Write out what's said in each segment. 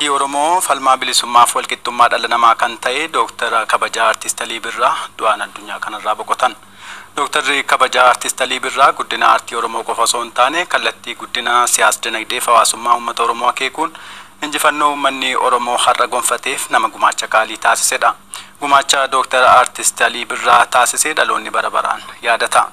Oromoo falmaa bilisummaaf walqixxummaa dhala namaa kan ta'e Dr. Kabajaa Artist Alii Birraa du'aan addunyaa kanarraa boqotan. Dr. Kabajaa Artist Alii Birraa guddina aartii Oromoo qofa osoo hin taane kallattii guddina siyaas dinagdee fi hawaasummaa uummata Oromoo akeekuun injifannoo uummanni Oromoo har'a gonfateef nama gumaacha qaalii taasisedha. Gumaacha Dr. Artist Alii Birraa taasisee dhaloonni bara baraan yaadata.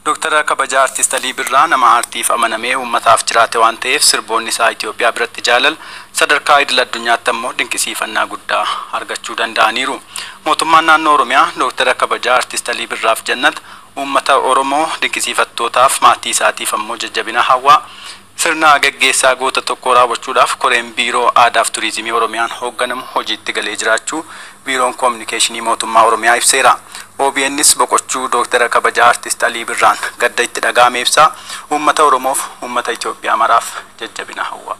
Dr. Kabajaa Artist Alii Birraa nama aartiif amanamee uummataaf jiraate waan ta'eef sirboonni isaa Itoophiyaa biratti jaalal sadarkaa idil addunyaatti immoo dinqisiifannaa guddaa argachuu danda'aniiru. Mootummaan naannoo Oromiyaa Dr. Kabajaa Artist Alii Birraaf jannata uummata Oromoo dinqisiifattootaaf maatii isaatiif ammoo jajjabina hawwaa sirna gaggeessaa goota tokko raawwachuudhaaf koreen biiroo aadaa fi turizimii Oromiyaan hoogganamu hojiitti galee jiraachuu biiroon koominikeeshinii mootummaa Oromiyaa ibseera. OBN's boqochuu Dr. Kabajaa Artist Alii Birraan gadda itti dhaga'ame ibsaa uummata Oromoof uummata Itoophiyaa maraaf jajjabina hawwaa.